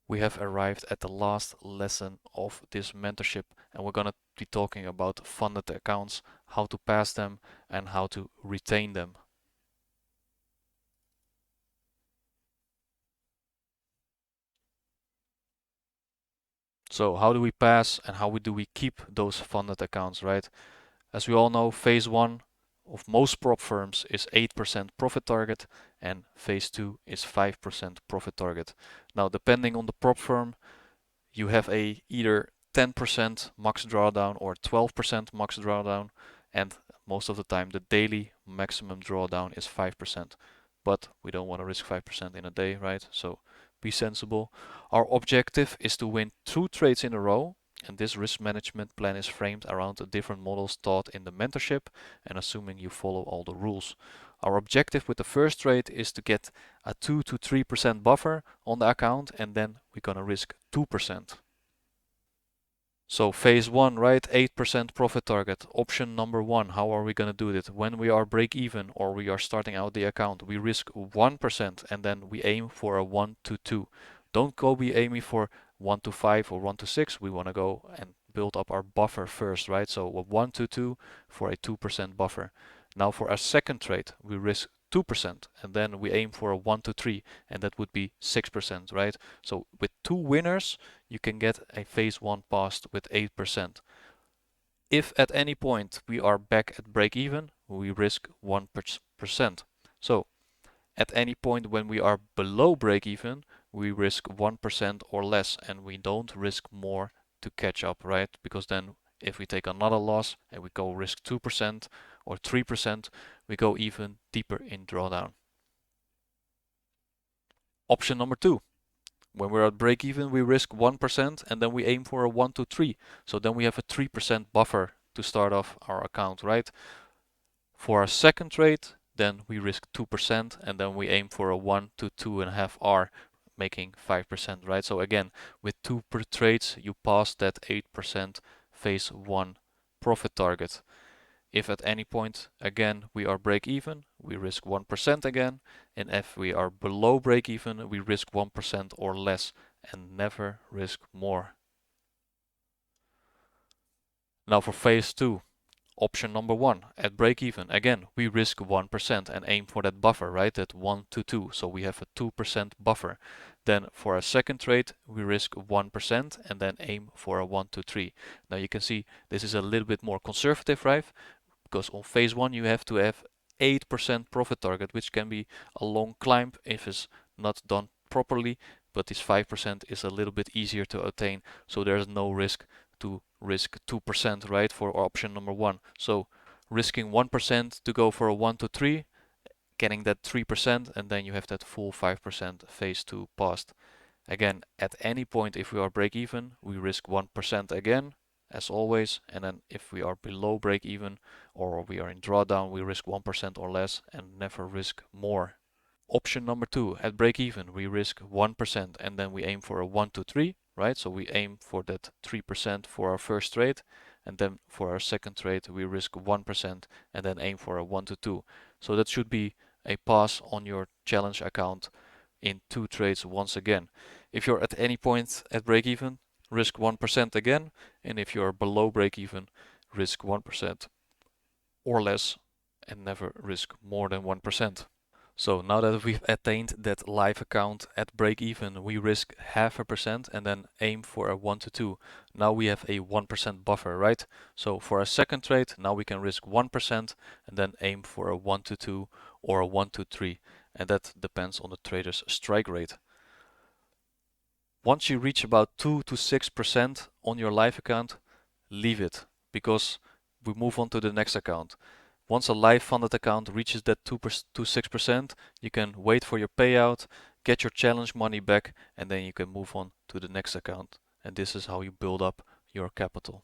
we have arrived at the last lesson of this mentorship, and we're going to be talking about funded accounts, how to pass them, and how to retain them. So how do we pass and how do we keep those funded accounts, right? As we all know, phase one of most prop firms is 8% profit target, and phase two is 5% profit target. Now, depending on the prop firm, you have a either 10% max drawdown or 12% max drawdown, and most of the time the daily maximum drawdown is 5%. But we don't want to risk 5% in a day, right? So be sensible. Our objective is to win 2 trades in a row, and this risk management plan is framed around the different models taught in the mentorship and assuming you follow all the rules. Our objective with the first trade is to get a 2 to 3% buffer on the account, and then we're gonna risk 2%. So phase one, right? 8% profit target. Option number one, how are we going to do it? When we are break even or we are starting out the account, we risk 1% and then we aim for a 1 to 2. Don't go be aiming for 1 to 5 or 1 to 6. We want to go and build up our buffer first, right? So a 1 to 2 for a 2% buffer. Now for our second trade, we risk 2% and then we aim for a 1 to 3 and that would be 6%, right? So with 2 winners, you can get a phase one passed with 8%. If at any point we are back at break even, we risk 1%. So at any point when we are below break even, we risk 1% or less, and we don't risk more to catch up, right? Because then if we take another loss and we go risk 2% or 3%, we go even deeper in drawdown. Option number two. When we're at break even, we risk 1% and then we aim for a 1 to 3. So then we have a 3% buffer to start off our account, right? For our second trade, then we risk 2% and then we aim for a 1 to 2.5 R, making 5%, right? So again, with 2 per trades, you pass that 8% phase one profit target. If at any point, again, we are break even, we risk 1% again. And if we are below break even, we risk 1% or less and never risk more. Now for phase two, option number one, at break even, again, we risk 1% and aim for that buffer, right? That 1 to 2. So we have a 2% buffer. Then for a second trade, we risk 1% and then aim for a 1 to 3. Now you can see this is a little bit more conservative, right? Because on phase one you have to have 8% profit target, which can be a long climb if it's not done properly, but this 5% is a little bit easier to attain, so there's no risk to risk 2%, right, for option number one. So risking 1% to go for a 1 to 3, getting that 3%, and then you have that full 5% phase two passed. Again, at any point if we are break even, we risk 1% again, as always, and then if we are below break even or we are in drawdown, we risk 1% or less and never risk more. Option number two, at break even, we risk 1% and then we aim for a 1 to 3, right? So we aim for that 3% for our first trade, and then for our second trade, we risk 1% and then aim for a 1 to 2. So that should be a pass on your challenge account in 2 trades once again. If you're at any point at break even, risk 1% again, and if you're below break even, risk 1% or less and never risk more than 1%. So now that we've attained that live account at break even, we risk 0.5% and then aim for a 1 to 2. Now we have a 1% buffer, right? So for a second trade, now we can risk 1% and then aim for a 1 to 2 or a 1 to 3. And that depends on the trader's strike rate. Once you reach about 2 to 6% on your live account, leave it, because we move on to the next account. Once a live funded account reaches that 2 to 6%, you can wait for your payout, get your challenge money back, and then you can move on to the next account. And this is how you build up your capital.